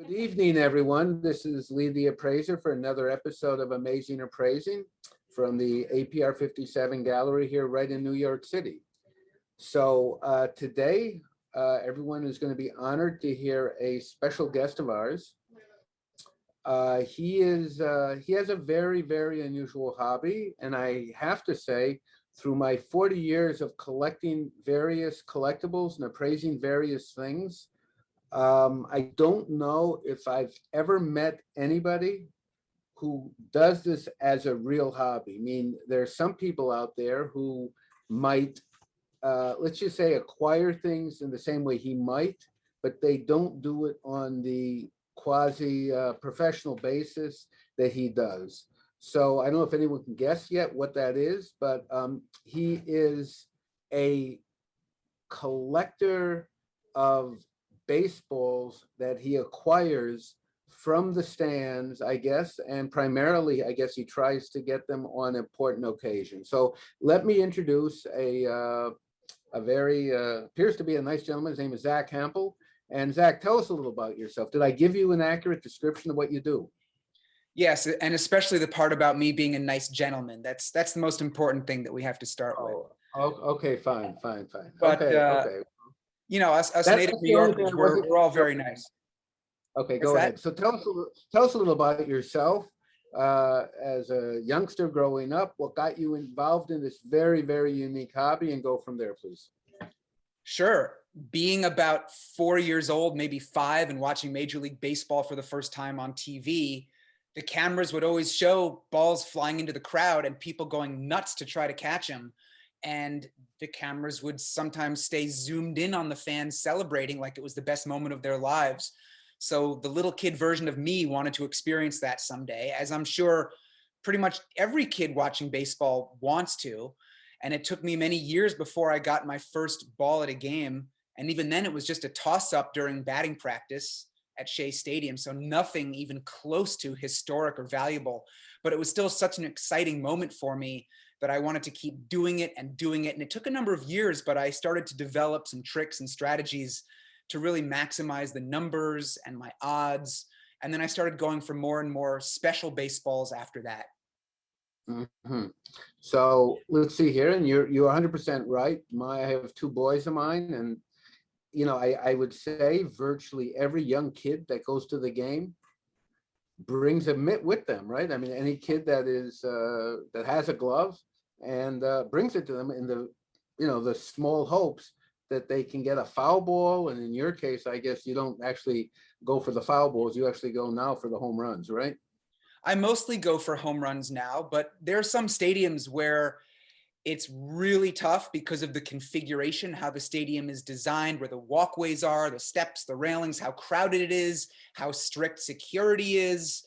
Good evening, everyone. This is Lee the Appraiser for another episode of Amazing Appraising from the APR57 gallery here right in New York City. So today, everyone is going to be honored to hear a special guest of ours. He has a very, very unusual hobby, and I have to say, through my 40 years of collecting various collectibles and appraising various things, I don't know if I've ever met anybody who does this as a real hobby. I mean, there are some people out there who might, let's just say, acquire things in the same way he might, but they don't do it on the quasi professional basis that he does. So I don't know if anyone can guess yet what that is, but he is a collector of baseballs that he acquires from the stands, I guess, and primarily, I guess he tries to get them on important occasions. So let me introduce a very, appears to be a nice gentleman. His name is Zack Hample. And Zack, tell us a little about yourself. Did I give you an accurate description of what you do? Yes, and especially the part about me being a nice gentleman. That's the most important thing that we have to start with. Oh, okay, fine. But Okay. you know, us That's native New Yorkers, we're all very nice. Okay, go ahead. So tell us a little about yourself as a youngster growing up. What got you involved in this very, very unique hobby, and go from there, please. Sure. Being about 4 years old, maybe 5, and watching Major League Baseball for the first time on TV, the cameras would always show balls flying into the crowd and people going nuts to try to catch them. And the cameras would sometimes stay zoomed in on the fans celebrating like it was the best moment of their lives. So the little kid version of me wanted to experience that someday, as I'm sure pretty much every kid watching baseball wants to. And it took me many years before I got my first ball at a game. And even then it was just a toss-up during batting practice at Shea Stadium. So nothing even close to historic or valuable, but it was still such an exciting moment for me that I wanted to keep doing it and doing it. And it took a number of years, but I started to develop some tricks and strategies to really maximize the numbers and my odds. And then I started going for more and more special baseballs after that. Mm-hmm. So let's see here, and you're 100% right. I have 2 boys of mine, and you know, I would say virtually every young kid that goes to the game brings a mitt with them, right? I mean, any kid that is that has a glove and brings it to them in the, you know, the small hopes that they can get a foul ball. And in your case, I guess you don't actually go for the foul balls. You actually go now for the home runs, right? I mostly go for home runs now, but there are some stadiums where it's really tough because of the configuration, how the stadium is designed, where the walkways are, the steps, the railings, how crowded it is, how strict security is.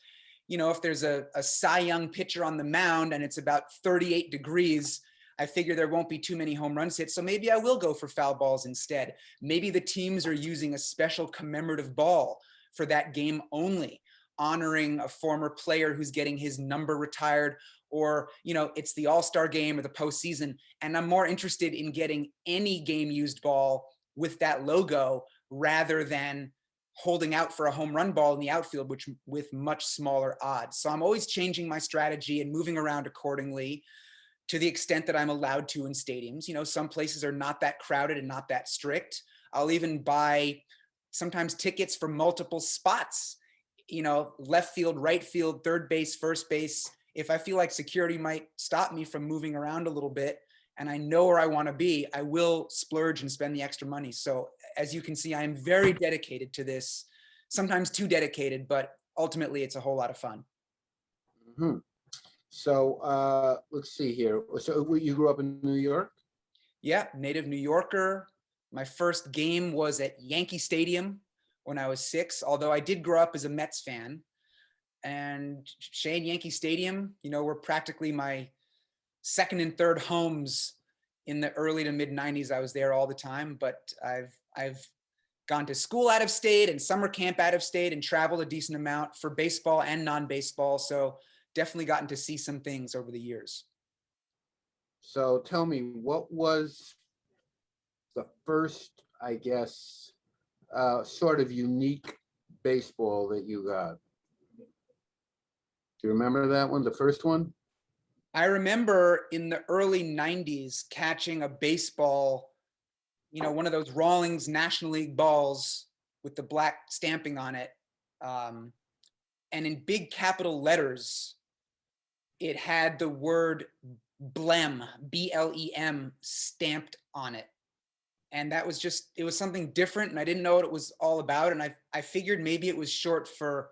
You know, if there's a Cy Young pitcher on the mound and it's about 38 degrees, I figure there won't be too many home runs hit. So maybe I will go for foul balls instead. Maybe the teams are using a special commemorative ball for that game only, honoring a former player who's getting his number retired, or, you know, it's the All-Star game or the postseason. And I'm more interested in getting any game used ball with that logo rather than holding out for a home run ball in the outfield, which with much smaller odds. So I'm always changing my strategy and moving around accordingly to the extent that I'm allowed to in stadiums. You know, some places are not that crowded and not that strict. I'll even buy sometimes tickets for multiple spots, you know, left field, right field, third base, first base. If I feel like security might stop me from moving around a little bit and I know where I want to be, I will splurge and spend the extra money. So as you can see, I am very dedicated to this, sometimes too dedicated, but ultimately it's a whole lot of fun. Mm-hmm. So let's see here. So you grew up in New York? Yeah, native New Yorker. My first game was at Yankee Stadium when I was 6, although I did grow up as a Mets fan. And Shea and Yankee Stadium, you know, were practically my second and third homes in the early to mid 90s. I was there all the time, but I've gone to school out of state and summer camp out of state and traveled a decent amount for baseball and non-baseball. So definitely gotten to see some things over the years. So tell me, what was the first, I guess, sort of unique baseball that you got? Do you remember that one, the first one? I remember in the early 90s catching a baseball, one of those Rawlings National League balls with the black stamping on it. And in big capital letters, it had the word BLEM, BLEM, stamped on it. And that was just, it was something different, and I didn't know what it was all about. And I figured maybe it was short for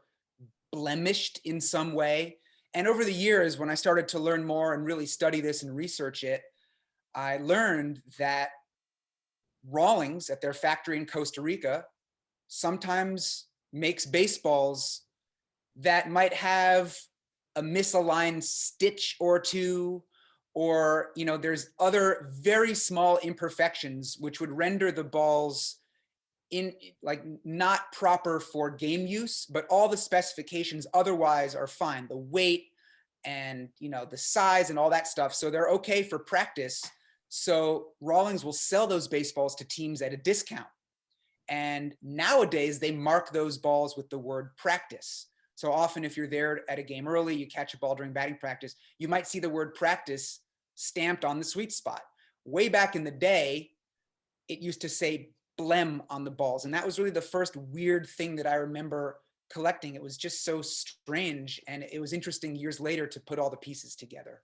blemished in some way. And over the years, when I started to learn more and really study this and research it, I learned that Rawlings at their factory in Costa Rica sometimes makes baseballs that might have a misaligned stitch or two, or there's other very small imperfections which would render the balls in like not proper for game use, but all the specifications otherwise are fine. The weight and the size and all that stuff. So they're okay for practice. So Rawlings will sell those baseballs to teams at a discount. And nowadays they mark those balls with the word practice. So often if you're there at a game early, you catch a ball during batting practice, you might see the word practice stamped on the sweet spot. Way back in the day, it used to say BLEM on the balls. And that was really the first weird thing that I remember collecting. It was just so strange. And it was interesting years later to put all the pieces together.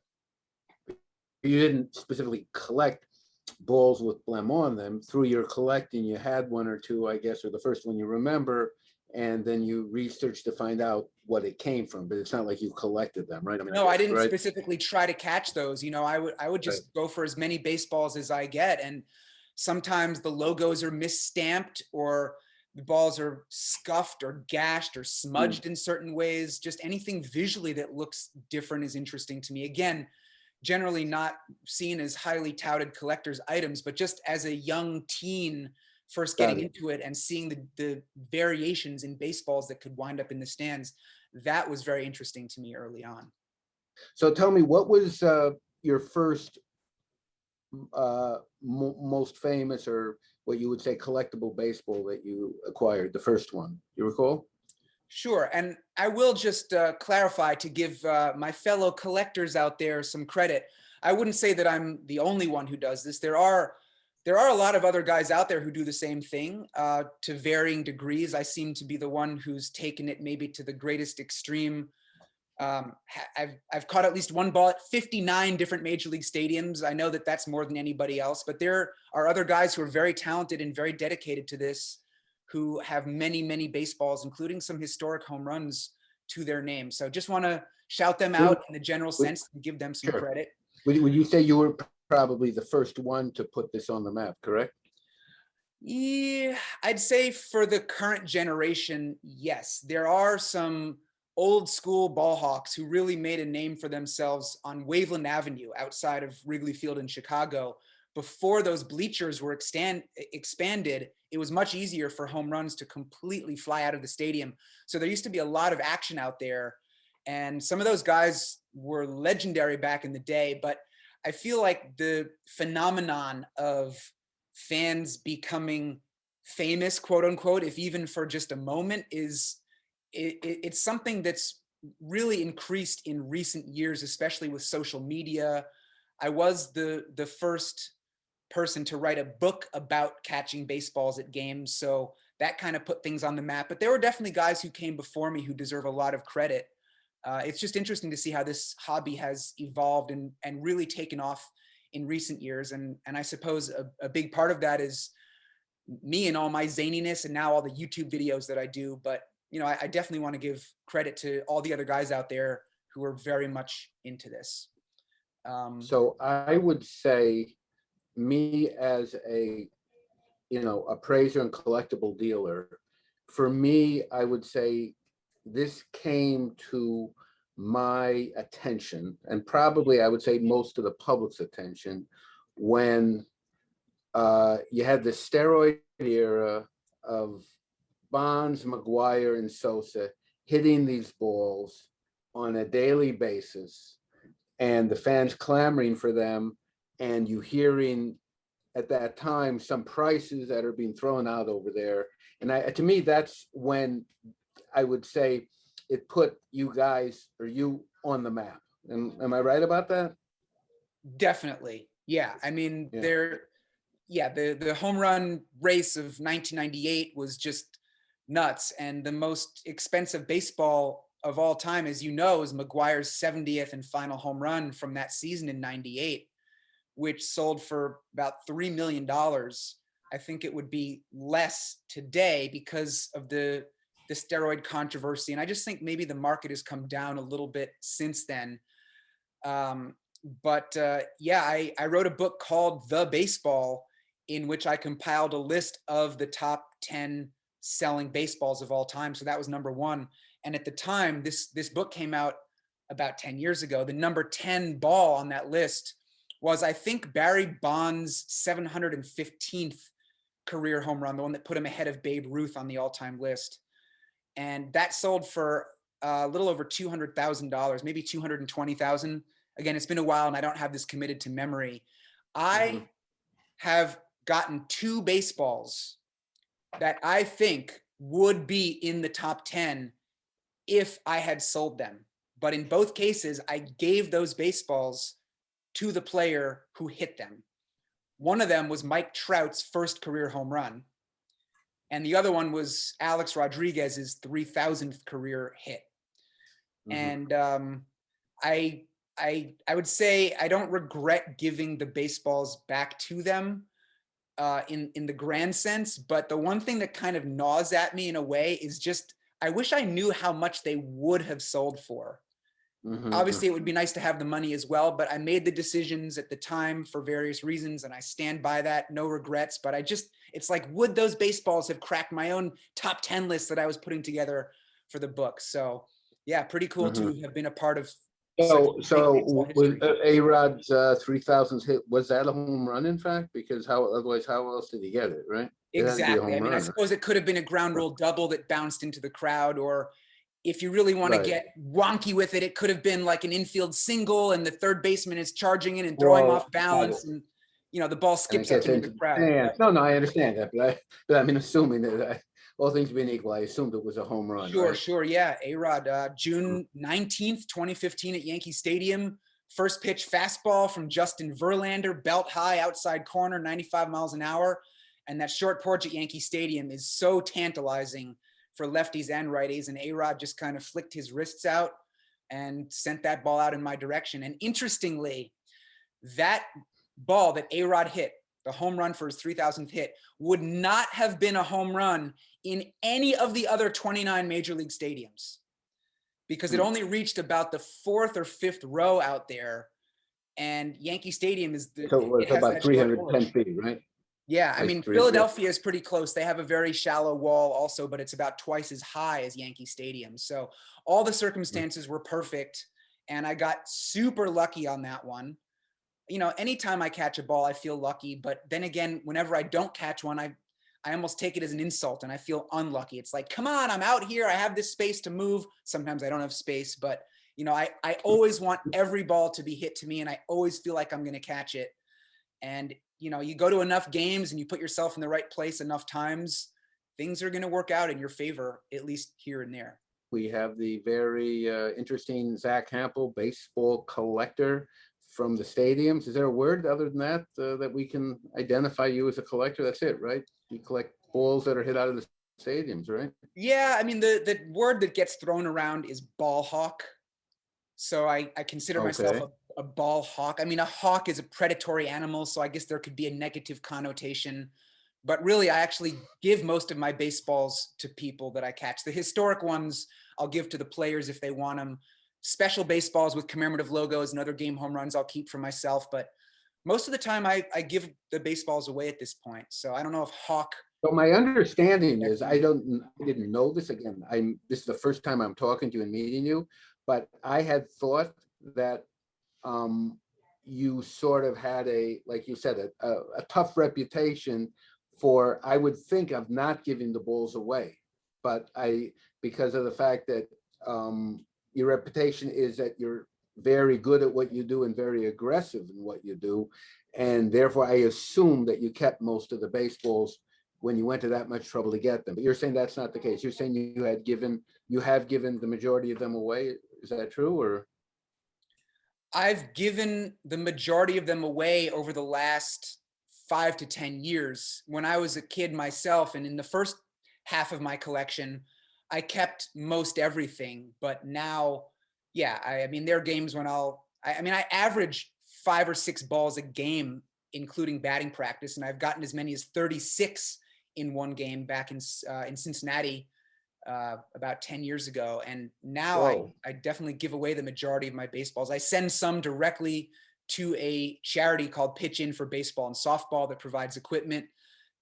You didn't specifically collect balls with BLEM on them. Through your collecting, you had one or two, I guess, or the first one you remember, and then you researched to find out what it came from. But it's not like you collected them, right? No, I didn't right? specifically try to catch those. I would just go for as many baseballs as I get. And sometimes the logos are misstamped, or the balls are scuffed or gashed or smudged in certain ways. Just anything visually that looks different is interesting to me. Again, generally not seen as highly touted collector's items, but just as a young teen first getting into it and seeing the variations in baseballs that could wind up in the stands, that was very interesting to me early on. So tell me, what was your first most famous, or what you would say collectible baseball that you acquired, the first one, you recall? Sure, and I will just clarify to give my fellow collectors out there some credit. I wouldn't say that I'm the only one who does this. There are a lot of other guys out there who do the same thing to varying degrees. I seem to be the one who's taken it maybe to the greatest extreme. I've caught at least one ball at 59 different major league stadiums. I know that that's more than anybody else, but there are other guys who are very talented and very dedicated to this, who have many, many baseballs, including some historic home runs to their name. So just want to shout them out in the general sense and give them some credit. Would you say you were probably the first one to put this on the map, correct? Yeah, I'd say for the current generation, yes. There are some old school ball hawks who really made a name for themselves on Waveland Avenue outside of Wrigley Field in Chicago. Before those bleachers were expanded, it was much easier for home runs to completely fly out of the stadium. So there used to be a lot of action out there. And some of those guys were legendary back in the day. But I feel like the phenomenon of fans becoming famous, quote unquote, if even for just a moment, it's something that's really increased in recent years, especially with social media. I was the first person to write a book about catching baseballs at games, so that kind of put things on the map. But there were definitely guys who came before me who deserve a lot of credit. It's just interesting to see how this hobby has evolved and really taken off in recent years. And I suppose a big part of that is me and all my zaniness and now all the YouTube videos that I do. But I definitely want to give credit to all the other guys out there who are very much into this. So I would say, me as a appraiser and collectible dealer, for me, I would say this came to my attention, and probably I would say most of the public's attention, when you had the steroid era of Bonds, McGuire, and Sosa hitting these balls on a daily basis, and the fans clamoring for them, and you hearing at that time some prices that are being thrown out over there. And to me, that's when I would say it put you guys or you on the map. Am I right about that? Definitely. Yeah. I mean, Yeah. the home run race of 1998 was just nuts. And the most expensive baseball of all time, as you know, is McGwire's 70th and final home run from that season in 98, which sold for about $3 million. I think it would be less today because of the steroid controversy. And I just think maybe the market has come down a little bit since then. Yeah, I wrote a book called The Baseball, in which I compiled a list of the top 10 selling baseballs of all time. So that was number one. And at the time, this book came out about 10 years ago. The number 10 ball on that list was, I think, Barry Bonds' 715th career home run, the one that put him ahead of Babe Ruth on the all-time list. And that sold for a little over $200,000, maybe $220,000. Again, it's been a while and I don't have this committed to memory. I have gotten 2 baseballs that I think would be in the top 10 if I had sold them. But in both cases, I gave those baseballs to the player who hit them. One of them was Mike Trout's first career home run. And the other one was Alex Rodriguez's 3,000th career hit. And I would say I don't regret giving the baseballs back to them in the grand sense. But the one thing that kind of gnaws at me in a way is just, I wish I knew how much they would have sold for. Obviously, it would be nice to have the money as well, but I made the decisions at the time for various reasons, and I stand by that. No regrets, but it's like, would those baseballs have cracked my own top 10 list that I was putting together for the book? So yeah, pretty cool to have been a part of. So was A-Rod's 3,000th hit, was that a home run, in fact? Because otherwise, how else did he get it, right? Exactly. I mean, I suppose it could have been a ground rule double that bounced into the crowd, or if you really want to get wonky with it, it could have been like an infield single and the third baseman is charging in and throwing off balance, and the ball skips up into the crowd. No, I understand that, but I mean, assuming that all things being equal, I assumed it was a home run. Sure. Yeah. A-Rod, June 19th, 2015 at Yankee Stadium. First pitch fastball from Justin Verlander, belt high, outside corner, 95 miles an hour. And that short porch at Yankee Stadium is so tantalizing for lefties and righties. And A-Rod just kind of flicked his wrists out and sent that ball out in my direction. And interestingly, that ball that A-Rod hit, the home run for his 3,000th hit, would not have been a home run in any of the other 29 major league stadiums, because it only reached about the 4th or 5th row out there. And Yankee Stadium is it's about 310 feet, right? Yeah, I mean, Philadelphia is pretty close. They have a very shallow wall also, but it's about twice as high as Yankee Stadium. So all the circumstances were perfect, and I got super lucky on that one. Anytime I catch a ball, I feel lucky. But then again, whenever I don't catch one, I almost take it as an insult and I feel unlucky. It's like, come on, I'm out here. I have this space to move. Sometimes I don't have space, but I always want every ball to be hit to me, and I always feel like I'm going to catch it. And, you go to enough games and you put yourself in the right place enough times, things are going to work out in your favor, at least here and there. We have the very interesting Zack Hample, baseball collector from the stadiums. Is there a word other than that that we can identify you as a collector? That's it, right? You collect balls that are hit out of the stadiums, right? Yeah, I mean, the word that gets thrown around is ball hawk. So I consider myself a ball hawk. I mean, a hawk is a predatory animal, so I guess there could be a negative connotation. But really, I actually give most of my baseballs to people that I catch. The historic ones I'll give to the players if they want them. Special baseballs with commemorative logos and other game home runs I'll keep for myself. But most of the time, I give the baseballs away at this point. So I don't know if hawk. So my understanding is, I didn't know this. Again, this is the first time I'm talking to you and meeting you, but I had thought that you sort of had like you said, a tough reputation for, I would think, of not giving the balls away, but because of the fact that your reputation is that you're very good at what you do and very aggressive in what you do. And therefore, I assume that you kept most of the baseballs when you went to that much trouble to get them. But you're saying that's not the case. You're saying you have given the majority of them away. Is that true? Or I've given the majority of them away over the last 5 to 10 years. When I was a kid myself, and in the first half of my collection, I kept most everything. But now, yeah, I mean, there are games when I average 5 or 6 balls a game, including batting practice, and I've gotten as many as 36 in one game back in Cincinnati about 10 years ago. And now whoa, I definitely give away the majority of my baseballs. I send some directly to a charity called Pitch In for Baseball and Softball that provides equipment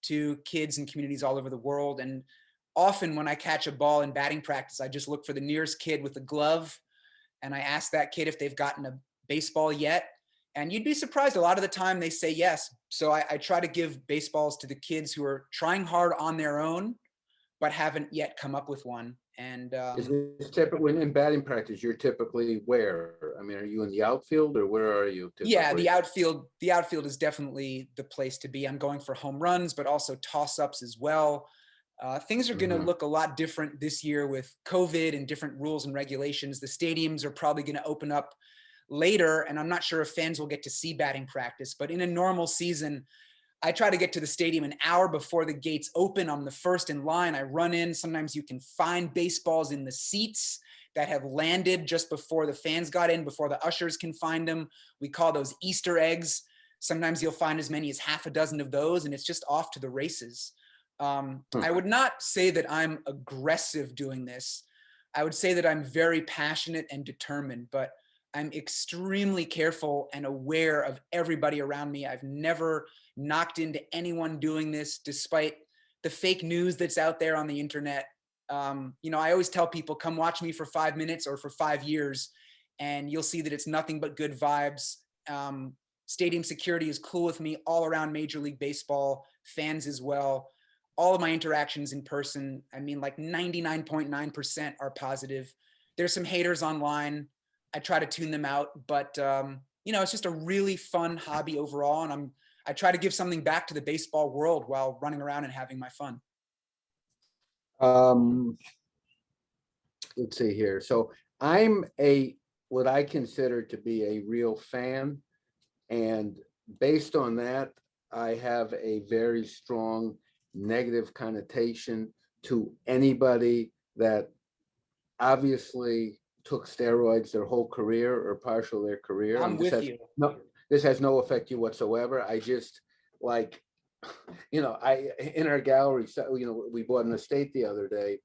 to kids and communities all over the world. And often when I catch a ball in batting practice, I just look for the nearest kid with a glove and I ask that kid if they've gotten a baseball yet. And you'd be surprised, a lot of the time they say yes. So I try to give baseballs to the kids who are trying hard on their own but haven't yet come up with one. And is this typically when in batting practice? You're typically where? I mean, are you in the outfield or where are you typically? yeah, the outfield is definitely the place to be. I'm going for home runs, but also toss-ups as well. Things are going to look a lot different this year with COVID and different rules and regulations. The stadiums are probably going to open up later, and I'm not sure if fans will get to see batting practice, but in a normal season, I try to get to the stadium an hour before the gates open. I'm the first in line. I run in. Sometimes you can find baseballs in the seats that have landed just before the fans got in, before the ushers can find them. We call those Easter eggs. Sometimes you'll find as many as half a dozen of those, and it's just off to the races. I would not say that I'm aggressive doing this. I would say that I'm very passionate and determined, but I'm extremely careful and aware of everybody around me. I've never knocked into anyone doing this, despite the fake news that's out there on the internet. I always tell people, come watch me for 5 minutes or for 5 years, and you'll see that it's nothing but good vibes. Stadium security is cool with me all around Major League Baseball, fans as well. All of my interactions in person, I mean, like 99.9% are positive. There's some haters online. I try to tune them out, but it's just a really fun hobby overall, and I try to give something back to the baseball world while running around and having my fun. Let's see here. So I'm what I consider to be a real fan, and based on that, I have a very strong negative connotation to anybody that obviously took steroids their whole career or partial their career. I'm with you. No, this has no effect you whatsoever. I just like, in our gallery, so, we bought an estate the other day.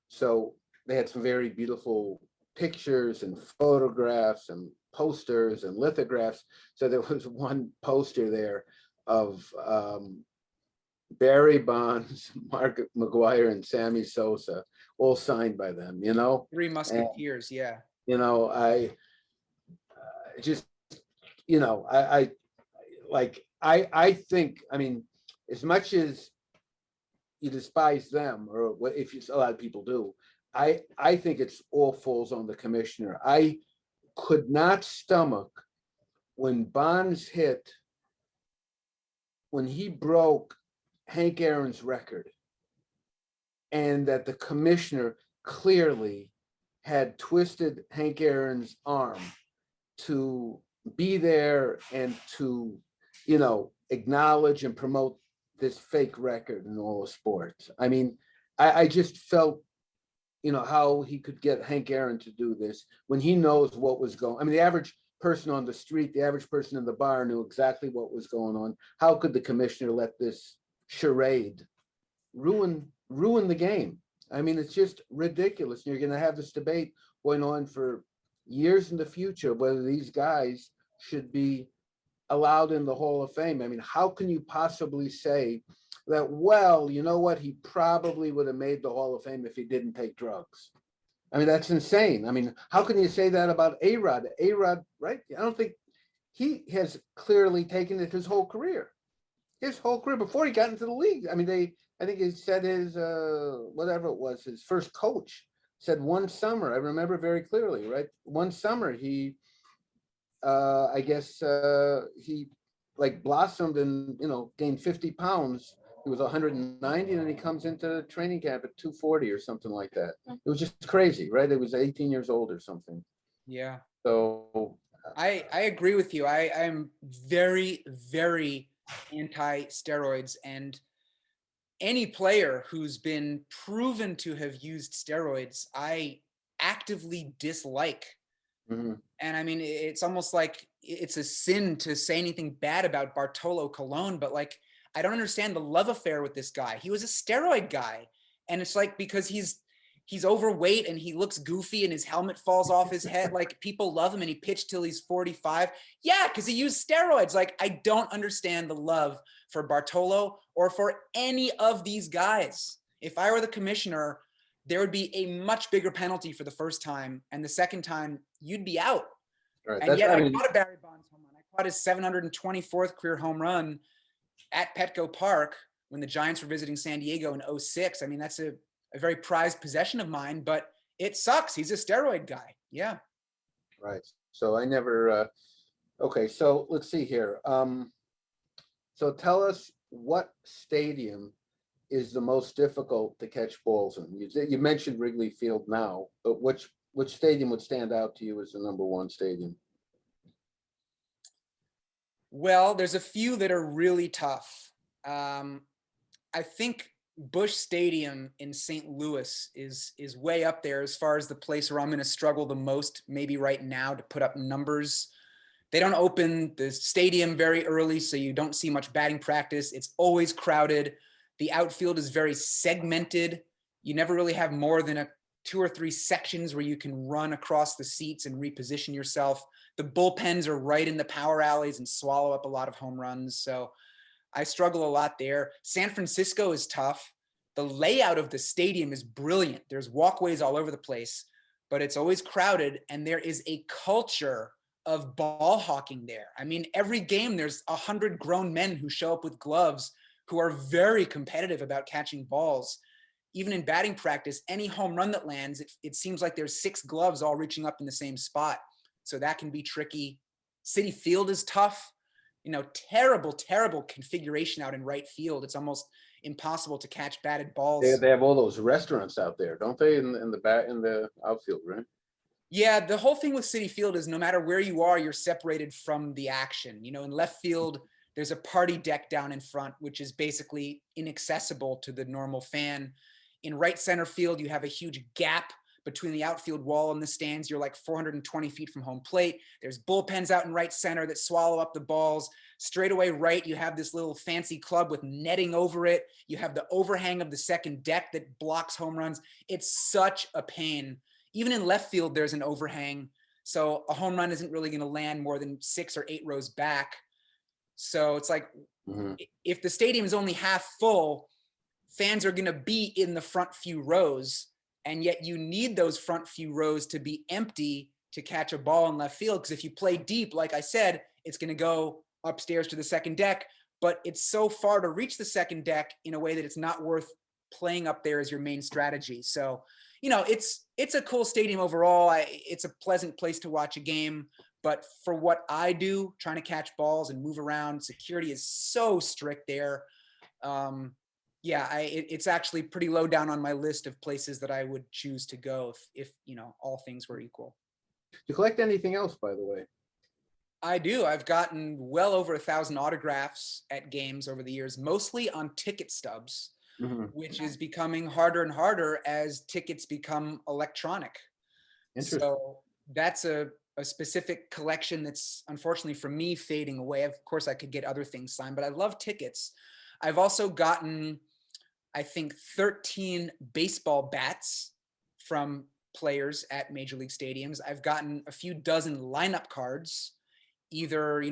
So they had some very beautiful pictures and photographs and posters and lithographs. So there was one poster there of Barry Bonds, Mark McGuire, and Sammy Sosa, all signed by them, Three Musketeers, yeah. I just, I think, I mean, as much as you despise them, or a lot of people do, I think it's all falls on the commissioner. I could not stomach when Bonds when he broke Hank Aaron's record, and that the commissioner clearly had twisted Hank Aaron's arm to be there and to, acknowledge and promote this fake record in all of sports. I mean, I just felt, how he could get Hank Aaron to do this when he knows what was going. I mean, the average person on the street, the average person in the bar knew exactly what was going on. How could the commissioner let this charade ruin the game? I mean, it's just ridiculous. You're going to have this debate going on for years in the future, whether these guys should be allowed in the Hall of Fame. I mean, how can you possibly say that, well, you know what, he probably would have made the Hall of Fame if he didn't take drugs? I mean, that's insane. I mean, how can you say that about A-Rod? A-Rod, right? I don't think he has clearly taken it his whole career. His whole career before he got into the league. I mean, I think he said his, whatever it was, his first coach said one summer, I remember very clearly, right? One summer he I guess he like blossomed and, gained 50 pounds. He was 190 and then he comes into training camp at 240 or something like that. It was just crazy, right? It was 18 years old or something. Yeah. So I agree with you. I'm very, very anti-steroids, and any player who's been proven to have used steroids, I actively dislike. mhm. And I mean, it's almost like it's a sin to say anything bad about Bartolo Colon, but like, I don't understand the love affair with this guy. He was a steroid guy. And it's like, because he's overweight and he looks goofy and his helmet falls off his head. Like, people love him and he pitched till he's 45. Yeah, because he used steroids. Like, I don't understand the love for Bartolo or for any of these guys. If I were the commissioner, there would be a much bigger penalty for the first time, and the second time you'd be out. Right. And yet I caught a Barry Bonds home run. I caught his 724th career home run at Petco Park when the Giants were visiting San Diego in 06. I mean, that's a very prized possession of mine, but it sucks. He's a steroid guy. Yeah. Right. So I never, okay, so let's see here. So tell us what stadium is the most difficult to catch balls in? You mentioned Wrigley Field now, but which stadium would stand out to you as the number one stadium? Well, there's a few that are really tough. I think Busch Stadium in St. Louis is way up there as far as the place where I'm going to struggle the most, maybe right now, to put up numbers. They don't open the stadium very early, so you don't see much batting practice. It's always crowded. The outfield is very segmented. You never really have more than 2 or 3 sections where you can run across the seats and reposition yourself. The bullpens are right in the power alleys and swallow up a lot of home runs. So I struggle a lot there. San Francisco is tough. The layout of the stadium is brilliant. There's walkways all over the place, but it's always crowded, and there is a culture of ball hawking there. I mean, every game there's 100 grown men who show up with gloves who are very competitive about catching balls. Even in batting practice, any home run that lands, it seems like there's 6 gloves all reaching up in the same spot. So that can be tricky. Citi Field is tough. Terrible, terrible configuration out in right field. It's almost impossible to catch batted balls. They have all those restaurants out there, don't they? In the outfield, right? Yeah, the whole thing with Citi Field is no matter where you are, you're separated from the action. In left field, there's a party deck down in front, which is basically inaccessible to the normal fan. In right center field, you have a huge gap between the outfield wall and the stands. You're like 420 feet from home plate. There's bullpens out in right center that swallow up the balls. Straight away right, you have this little fancy club with netting over it. You have the overhang of the second deck that blocks home runs. It's such a pain. Even in left field, there's an overhang. So a home run isn't really going to land more than 6 or 8 rows back. So it's like, if the stadium is only half full, fans are going to be in the front few rows. And yet you need those front few rows to be empty to catch a ball in left field. Because if you play deep, like I said, it's going to go upstairs to the second deck. But it's so far to reach the second deck in a way that it's not worth playing up there as your main strategy. So, it's a cool stadium overall. It's a pleasant place to watch a game. But for what I do, trying to catch balls and move around, security is so strict there. It's actually pretty low down on my list of places that I would choose to go if all things were equal. Do you collect anything else, by the way? I do. I've gotten well over 1,000 autographs at games over the years, mostly on ticket stubs, which is becoming harder and harder as tickets become electronic. So that's a specific collection that's unfortunately for me fading away. Of course, I could get other things signed, but I love tickets. I've also gotten, I think, 13 baseball bats from players at Major League stadiums. I've gotten a few dozen lineup cards, either,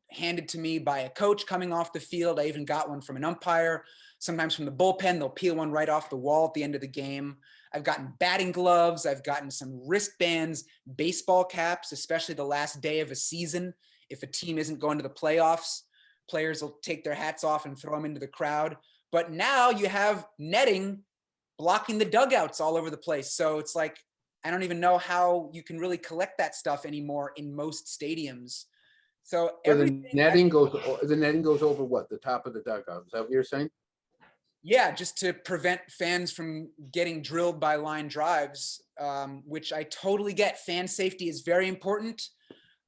handed to me by a coach coming off the field. I even got one from an umpire. Sometimes from the bullpen, they'll peel one right off the wall at the end of the game. I've gotten batting gloves. I've gotten some wristbands, baseball caps, especially the last day of a season. If a team isn't going to the playoffs, players will take their hats off and throw them into the crowd. But now you have netting blocking the dugouts all over the place. So it's like, I don't even know how you can really collect that stuff anymore in most stadiums. So So everything, the netting goes over what? The top of the dugout. Is that what you're saying? yeah, just to prevent fans from getting drilled by line drives, which I totally get. Fan safety is very important.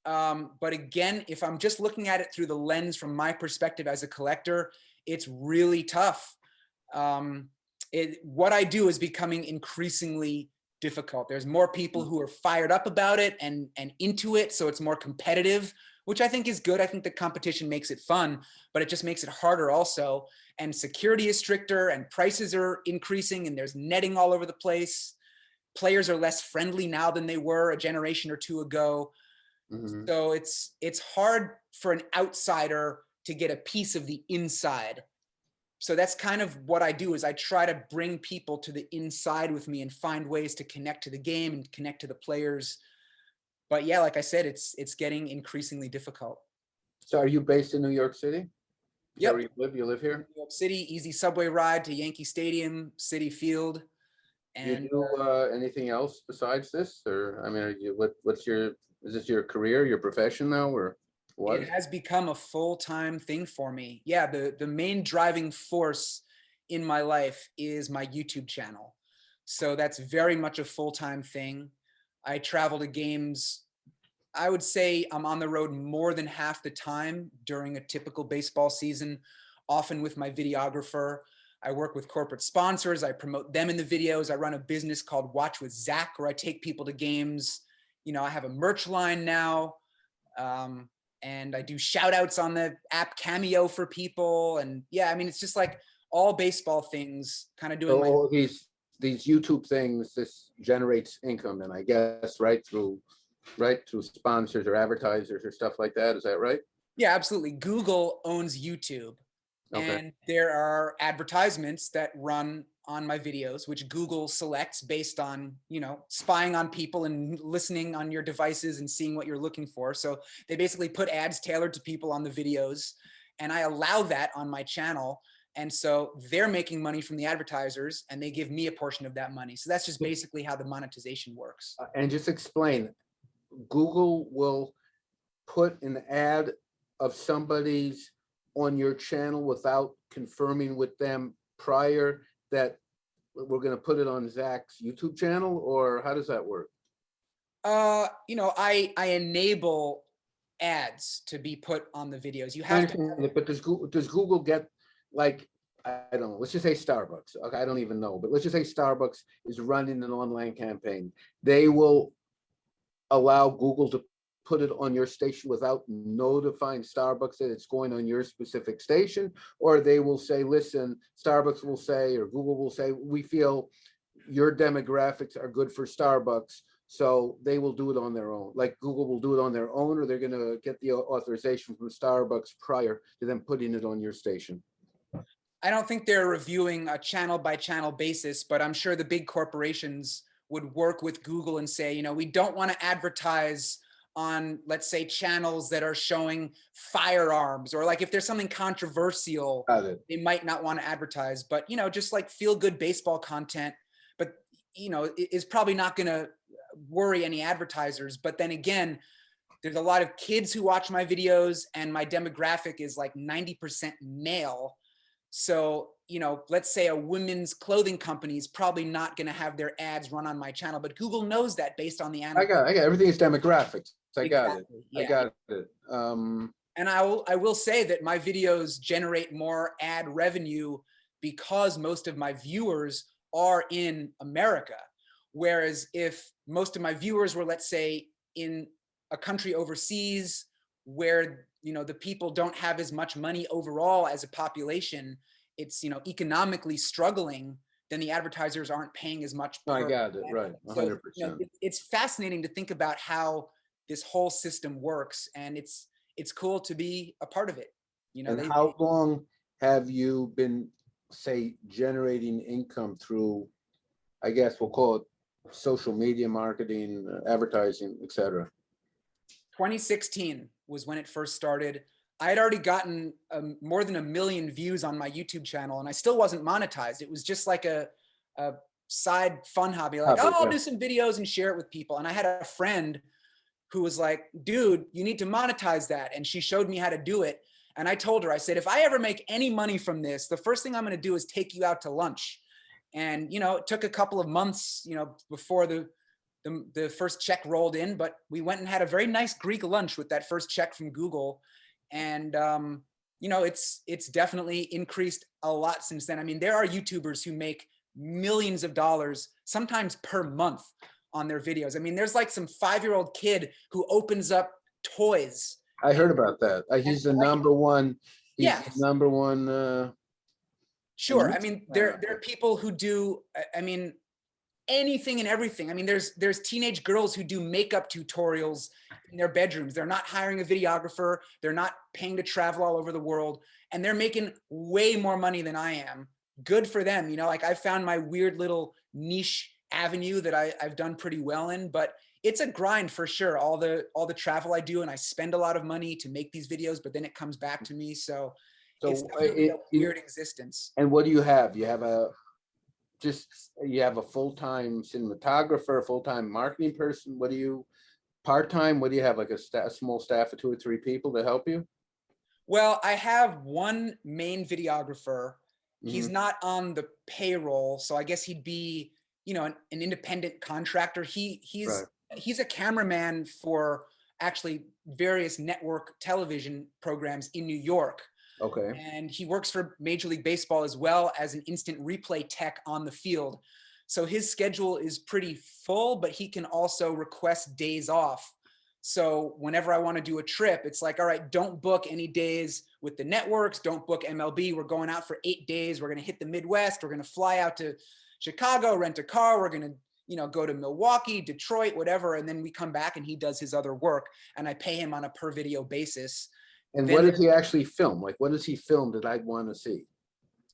But again, if I'm just looking at it through the lens from my perspective as a collector, it's really tough. What I do is becoming increasingly difficult. There's more people who are fired up about it and into it, so it's more competitive, which I think is good. I think the competition makes it fun, but it just makes it harder also. And security is stricter and prices are increasing and there's netting all over the place. Players are less friendly now than they were a generation or two ago. Mhm. So it's hard for an outsider to get a piece of the inside. So that's kind of what I do, is I try to bring people to the inside with me and find ways to connect to the game and connect to the players. But yeah, like I said, it's getting increasingly difficult. So are you based in New York City? Is that Yep. where you live? You live here? New York City, easy subway ride to Yankee Stadium, Citi Field. Do you And do anything else besides this? Or I mean, are you is this your career, your profession now, or what? it has become a full-time thing for me. Yeah, the main driving force in my life is my YouTube channel. So that's very much a full-time thing. I travel to games. I would say I'm on the road more than half the time during a typical baseball season, often with my videographer. I work with corporate sponsors. I promote them in the videos. I run a business called Watch with Zack, where I take people to games. I have a merch line now. And I do shout outs on the app Cameo for people. And yeah, I mean, it's just like all baseball things, kind of doing So my, all these YouTube things, this generates income, and I guess right through sponsors or advertisers or stuff like that. Is that right? yeah, absolutely. Google owns YouTube. Okay. And there are advertisements that run on my videos, which Google selects based on, spying on people and listening on your devices and seeing what you're looking for. So they basically put ads tailored to people on the videos, and I allow that on my channel. And so they're making money from the advertisers and they give me a portion of that money. So that's just basically how the monetization works. And just explain, Google will put an ad of somebody's on your channel without confirming with them prior that we're going to put it on Zach's YouTube channel, or how does that work? I enable ads to be put on the videos. You I have to. understand it, but does Google get, like, I don't know, let's just say Starbucks. Okay, I don't even know, but let's just say Starbucks is running an online campaign. They will allow Google to put it on your station without notifying Starbucks that it's going on your specific station, or they will say, listen, Starbucks will say, or Google will say, we feel your demographics are good for Starbucks, so they will do it on their own. Like Google will do it on their own, or they're going to get the authorization from Starbucks prior to them putting it on your station. I don't think they're reviewing a channel by channel basis, but I'm sure the big corporations would work with Google and say, we don't want to advertise on, let's say, channels that are showing firearms, or like if there's something controversial, they might not want to advertise. But, just like feel good baseball content, but, is probably not going to worry any advertisers. But then again, there's a lot of kids who watch my videos and my demographic is like 90% male. So, let's say a women's clothing company is probably not going to have their ads run on my channel, but Google knows that based on the I analytics. got everything is demographics. I got it. Yeah. I got it. And I will say that my videos generate more ad revenue because most of my viewers are in America. Whereas if most of my viewers were, let's say, in a country overseas where, the people don't have as much money overall as a population, it's, economically struggling, then the advertisers aren't paying as much. I got it, right, 100%. So, it's fascinating to think about how this whole system works, and it's cool to be a part of it. And how long have you been, say, generating income through, I guess we'll call it social media marketing, advertising, etc.? 2016 was when it first started. I had already gotten more than 1 million views on my YouTube channel, and I still wasn't monetized. It was just like a side fun hobby, like, oh, I'll Yeah. do some videos and share it with people. And I had a friend who was like, dude, you need to monetize that. And she showed me how to do it. And I told her, I said, if I ever make any money from this, the first thing I'm going to do is take you out to lunch. And, you know, it took a couple of months, you know, before the first check rolled in, but we went and had a very nice Greek lunch with that first check from Google. And, you know, it's definitely increased a lot since then. I mean, there are YouTubers who make millions of dollars, sometimes per month, on their videos. I mean, there's like some 5-year-old kid who opens up toys. I heard about that. He's the number one. He's Yeah. the number one. Sure. I mean, there are people who do, I mean, anything and everything. I mean, there's teenage girls who do makeup tutorials in their bedrooms. They're not hiring a videographer. They're not paying to travel all over the world. And they're making way more money than I am. Good for them. You know, like I found my weird little niche avenue that I've done pretty well in, but it's a grind for sure. All the travel I do, and I spend a lot of money to make these videos, but then it comes back to me. So it's definitely a weird existence. And what do you have? You have a full-time cinematographer, a full-time marketing person. What do you, part-time? What do you have, like a small staff of 2 or 3 people to help you? Well, I have one main videographer. He's not on the payroll, so I guess he'd be, you know, an independent contractor. He's a cameraman for actually various network television programs in New York. Okay. And he works for Major League Baseball as well as an instant replay tech on the field. So his schedule is pretty full, but he can also request days off. So whenever I want to do a trip, it's like, all right, don't book any days with the networks. Don't book MLB. We're going out for 8 days. We're going to hit the Midwest. We're going to fly out to Chicago, rent a car. We're going to, you know, go to Milwaukee, Detroit, whatever. And then we come back and he does his other work and I pay him on a per video basis. And what does he actually film? Like, what does he film that I'd want to see?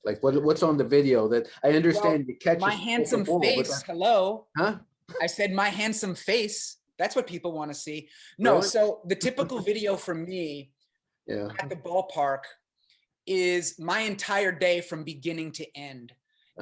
Like, what's on the video that I understand you catch my handsome face. Hello. Huh? I said my handsome face. That's what people want to see. No, Really? so the typical video for me at the ballpark is my entire day from beginning to end.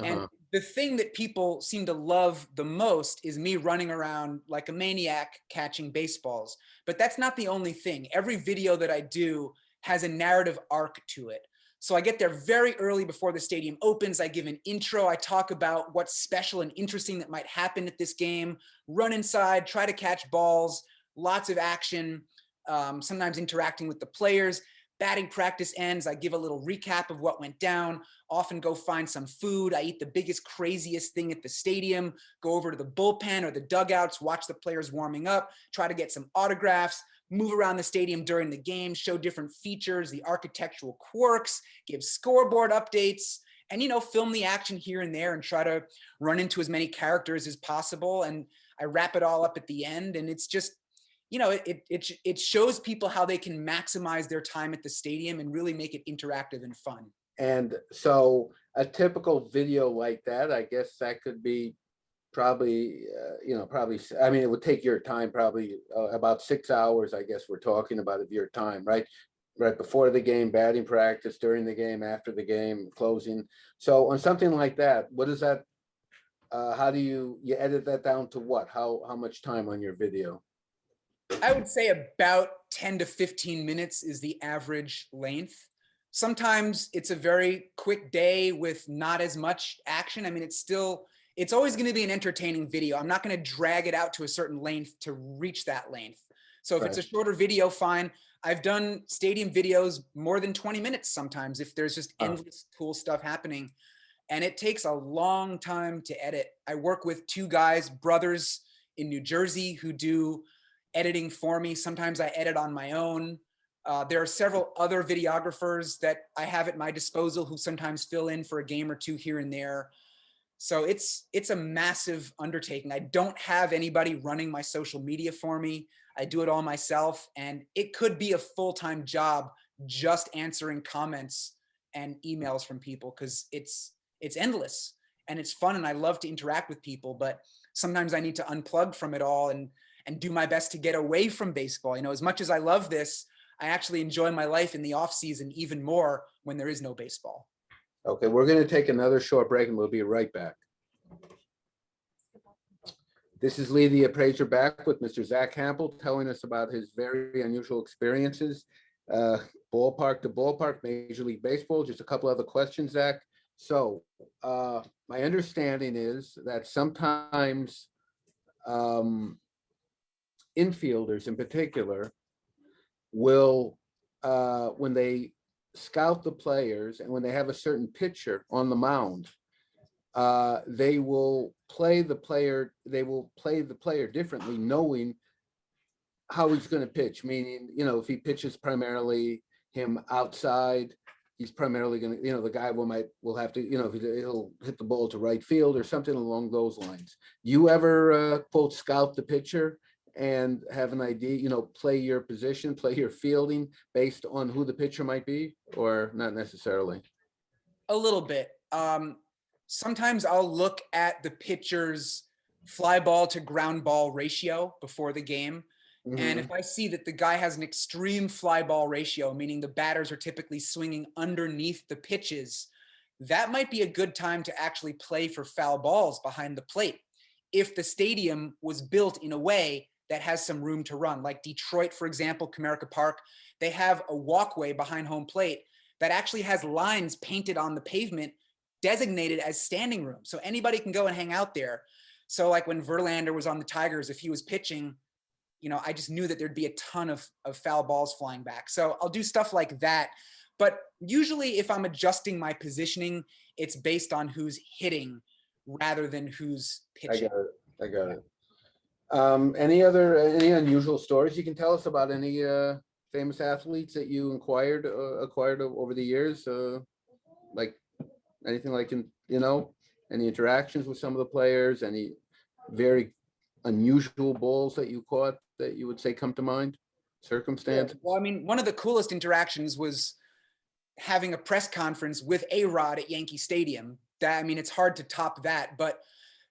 And the thing that people seem to love the most is me running around like a maniac catching baseballs. But that's not the only thing. Every video that I do has a narrative arc to it. So I get there very early before the stadium opens. I give an intro. I talk about what's special and interesting that might happen at this game, run inside, try to catch balls, lots of action, sometimes interacting with the players. Batting practice ends. I give a little recap of what went down, often go find some food. I eat the biggest, craziest thing at the stadium, go over to the bullpen or the dugouts, watch the players warming up, try to get some autographs, move around the stadium during the game, show different features, the architectural quirks, give scoreboard updates, and, you know, film the action here and there and try to run into as many characters as possible. And I wrap it all up at the end. And it's just, you know, it shows people how they can maximize their time at the stadium and really make it interactive and fun. And so a typical video like that, I guess that could be probably, I mean, it would take your time, probably about 6 hours, I guess we're talking about of your time, right? Right before the game, batting practice, during the game, after the game, closing. So on something like that, what is that? How do you edit that down to what? How much time on your video? I would say about 10 to 15 minutes is the average length. Sometimes it's a very quick day with not as much action. I mean, it's always going to be an entertaining video. I'm not going to drag it out to a certain length to reach that length. So if it's a shorter video, fine. I've done stadium videos more than 20 minutes sometimes if there's just endless cool stuff happening. And it takes a long time to edit. I work with 2 guys, brothers in New Jersey, who do editing for me. Sometimes I edit on my own. There are several other videographers that I have at my disposal who sometimes fill in for a game or 2 here and there. So it's a massive undertaking. I don't have anybody running my social media for me. I do it all myself, and it could be a full-time job just answering comments and emails from people, because it's endless and it's fun and I love to interact with people, but sometimes I need to unplug from it all and do my best to get away from baseball. You know, as much as I love this, I actually enjoy my life in the off season even more when there is no baseball. Okay, we're going to take another short break and we'll be right back. This is Lee, the appraiser, back with Mr. Zack Hample, telling us about his very unusual experiences. Ballpark to ballpark, Major League Baseball. Just a couple other questions, Zack. So my understanding is that sometimes infielders in particular will, when they scout the players and when they have a certain pitcher on the mound, they will play the player differently, knowing how he's going to pitch. Meaning, if he pitches primarily him outside, he's primarily going to, the guy will have to, he'll hit the ball to right field or something along those lines. You ever quote scout the pitcher and have an idea, play your position, play your fielding based on who the pitcher might be, or not necessarily? A little bit. Sometimes I'll look at the pitcher's fly ball to ground ball ratio before the game. And if I see that the guy has an extreme fly ball ratio, meaning the batters are typically swinging underneath the pitches, that might be a good time to actually play for foul balls behind the plate. If the stadium was built in a way that has some room to run, like Detroit, for example, Comerica Park, they have a walkway behind home plate that actually has lines painted on the pavement designated as standing room. So anybody can go and hang out there. So like when Verlander was on the Tigers, if he was pitching, I just knew that there'd be a ton of foul balls flying back. So I'll do stuff like that. But usually if I'm adjusting my positioning, it's based on who's hitting rather than who's pitching. I got it. Any unusual stories you can tell us about any famous athletes that you acquired over the years? Like anything like, any interactions with some of the players, any very unusual balls that you caught that you would say come to mind, circumstances? Well, one of the coolest interactions was having a press conference with A-Rod at Yankee Stadium. It's hard to top that, but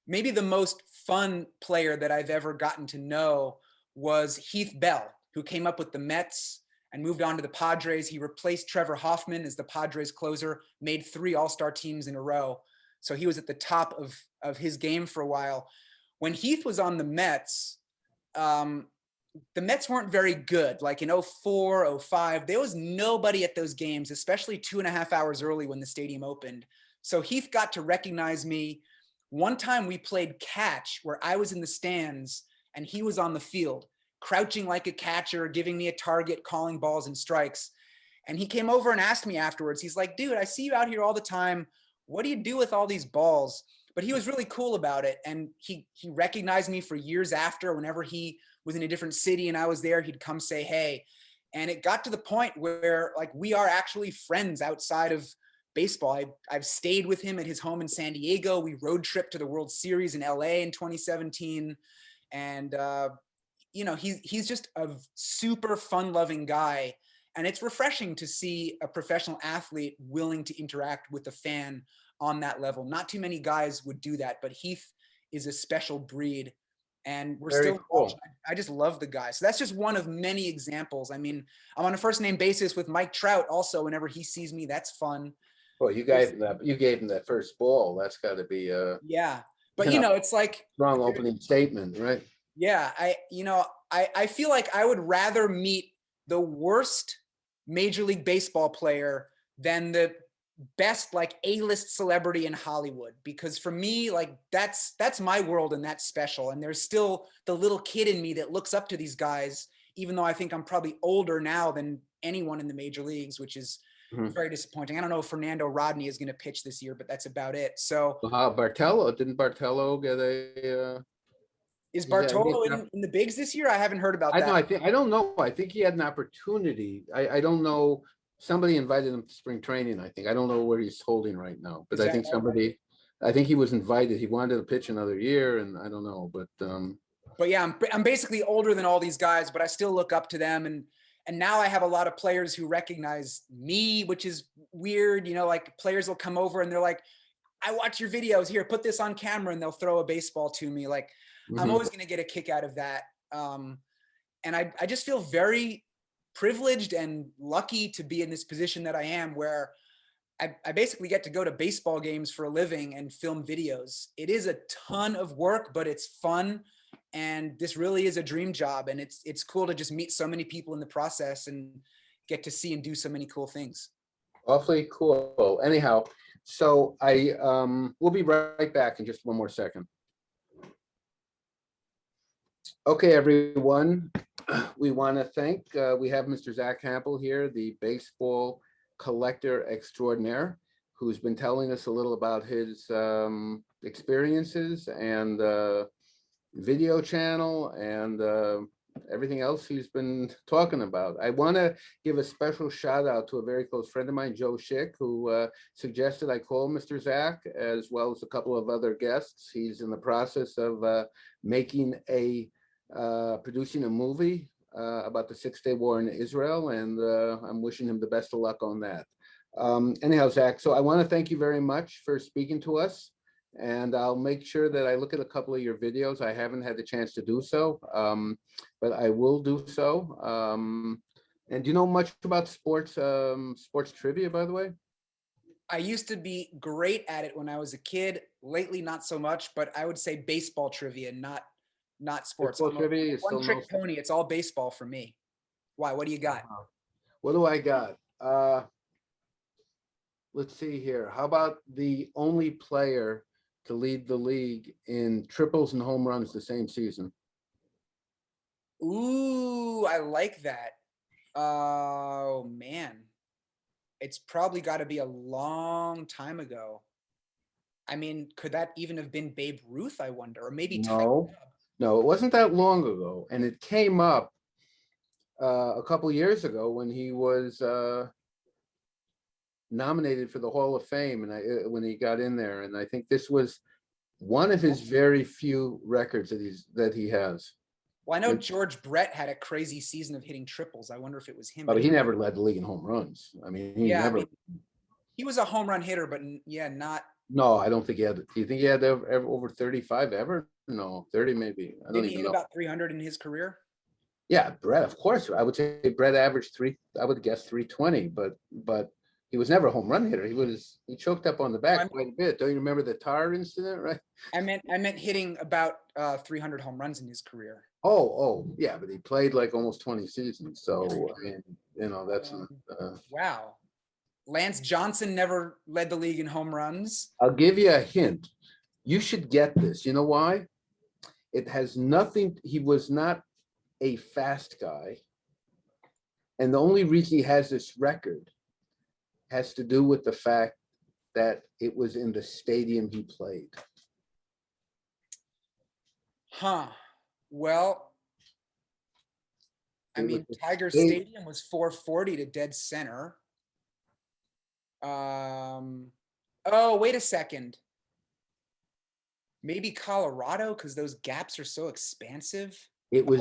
maybe the most fun player that I've ever gotten to know was Heath Bell, who came up with the Mets and moved on to the Padres. He replaced Trevor Hoffman as the Padres closer, made 3 All-Star teams in a row. So he was at the top of his game for a while. When Heath was on the Mets weren't very good. Like in 04, 05, there was nobody at those games, especially 2.5 hours early when the stadium opened. So Heath got to recognize me. One time we played catch where I was in the stands and he was on the field, crouching like a catcher, giving me a target, calling balls and strikes. And he came over and asked me afterwards, he's like, dude, I see you out here all the time. What do you do with all these balls? But he was really cool about it. And he recognized me for years after. Whenever he was in a different city and I was there, he'd come say, hey. And it got to the point where like we are actually friends outside of baseball. I've stayed with him at his home in San Diego. We road tripped to the World Series in LA in 2017. And, he's just a super fun-loving guy. And it's refreshing to see a professional athlete willing to interact with a fan on that level. Not too many guys would do that, but Heath is a special breed. And we're Very still, cool. I just love the guy. So that's just one of many examples. I'm on a first name basis with Mike Trout also. Whenever he sees me, that's fun. Well, you gave him that first ball. That's got to be yeah. But it's like strong opening statement, right? Yeah, I feel like I would rather meet the worst Major League Baseball player than the best like A-list celebrity in Hollywood, because for me, like that's my world and that's special. And there's still the little kid in me that looks up to these guys, even though I think I'm probably older now than anyone in the major leagues, which is very disappointing. I don't know if Fernando Rodney is going to pitch this year, but that's about it. So didn't Bartolo get a is Bartolo in the bigs this year? I haven't heard about that. I don't know. I think he had an opportunity. I don't know. Somebody invited him to spring training, I think. I don't know where he's holding right now, but I think he was invited. He wanted to pitch another year, and I don't know, but yeah, I'm basically older than all these guys, but I still look up to them. And now I have a lot of players who recognize me, which is weird. Like players will come over and they're like, I watch your videos, here, put this on camera, and they'll throw a baseball to me. Like I'm always going to get a kick out of that. And I just feel very privileged and lucky to be in this position that I am, where I basically get to go to baseball games for a living and film videos. It is a ton of work, but it's fun. And this really is a dream job. And it's cool to just meet so many people in the process and get to see and do so many cool things. Awfully cool. Anyhow, so I we'll be right back in just one more second. Okay, everyone. We want to thank, we have Mr. Zack Hample here, the baseball collector extraordinaire, who's been telling us a little about his experiences and video channel and everything else he's been talking about. I want to give a special shout out to a very close friend of mine, Joe Schick, who suggested I call Mr. Zack, as well as a couple of other guests. He's in the process of producing a movie about the Six-Day War in Israel, and I'm wishing him the best of luck on that. Anyhow, Zack, so I want to thank you very much for speaking to us, and I'll make sure that I look at a couple of your videos. I haven't had the chance to do so, but I will do so. And do you know much about sports trivia, by the way? I used to be great at it when I was a kid. Lately, not so much, but I would say baseball trivia, not sports. Baseball trivia is one trick pony. It's all baseball for me. Why? What do you got? What do I got? Let's see here. How about the only player to lead the league in triples and home runs the same season? Ooh, I like that. Oh man, it's probably got to be a long time ago. I mean, could that even have been Babe Ruth, I wonder? Or maybe No, it wasn't that long ago. And it came up a couple years ago when he was nominated for the Hall of Fame, and when he got in there. And I think this was one of his very few records that he has. Well, I know George Brett had a crazy season of hitting triples. I wonder if it was him. But he never led the league in home runs. I mean, he was a home run hitter, but yeah, not. No, I don't think he had. Do you think he had ever over 35 ever? No, 30 maybe. I don't Did he even hit know. about 300 in his career? Yeah, Brett, of course. I would say Brett averaged I would guess 320, but he was never a home run hitter. He choked up on the back quite a bit. Don't you remember the tar incident, right? I meant hitting about 300 home runs in his career. Oh, yeah, but he played like almost 20 seasons. So, I mean, that's wow. Lance Johnson never led the league in home runs. I'll give you a hint. You should get this. You know why? It has nothing. He was not a fast guy. And the only reason he has this record has to do with the fact that it was in the stadium he played. Huh. Well, I mean, Tiger Stadium was 440 to dead center. Oh, wait a second. Maybe Colorado, because those gaps are so expansive. It was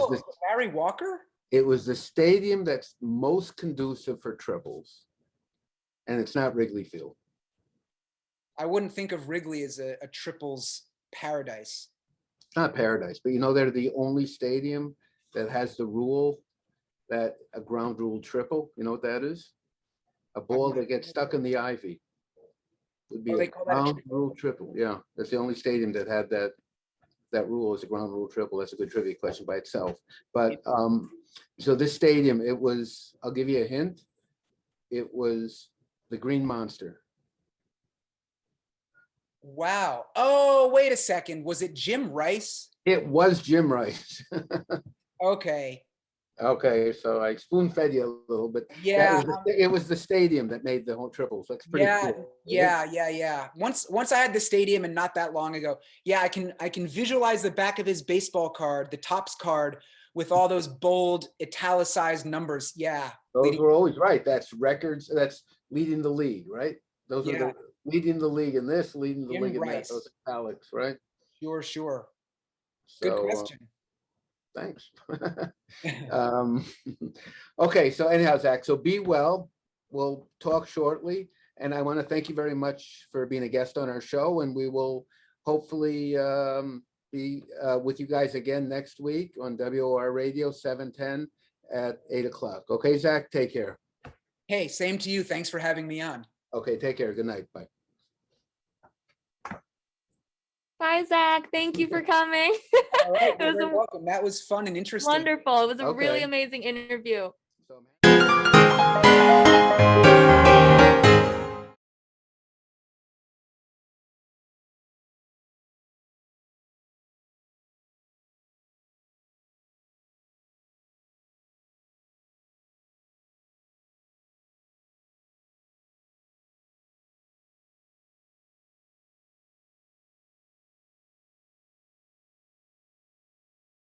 Larry Walker? It was the stadium that's most conducive for triples. And it's not Wrigley Field. I wouldn't think of Wrigley as a triples paradise. It's not paradise, but they're the only stadium that has the rule that a ground rule triple, you know what that is? A ball that gets stuck in the ivy would be a ground rule triple. Yeah, that's the only stadium that had that rule as a ground rule triple. That's a good trivia question by itself. But so this stadium, I'll give you a hint. It was the Green Monster. Wow. Oh, wait a second. Was it Jim Rice? It was Jim Rice. Okay. Okay, so I spoon-fed you a little bit. Yeah. It was the stadium that made the whole triples. That's pretty cool. Yeah. Once I had the stadium, and not that long ago. Yeah, I can visualize the back of his baseball card, the Topps card, with all those bold italicized numbers. Yeah. Those were always right. That's records. That's leading the league, right? Those are the leading the league in this, leading the league in that. Those italics, right? Sure. So, good question. Thanks. Okay, so anyhow, Zack, so be well. We'll talk shortly. And I want to thank you very much for being a guest on our show. And we will hopefully be with you guys again next week on WOR Radio 710 at 8 o'clock. Okay, Zack, take care. Hey, same to you. Thanks for having me on. Okay, take care. Good night. Bye. Bye, Zach. Thank you for coming. All right, It was you're welcome. That was fun and interesting. wonderful. It was a really Okay. amazing interview. So-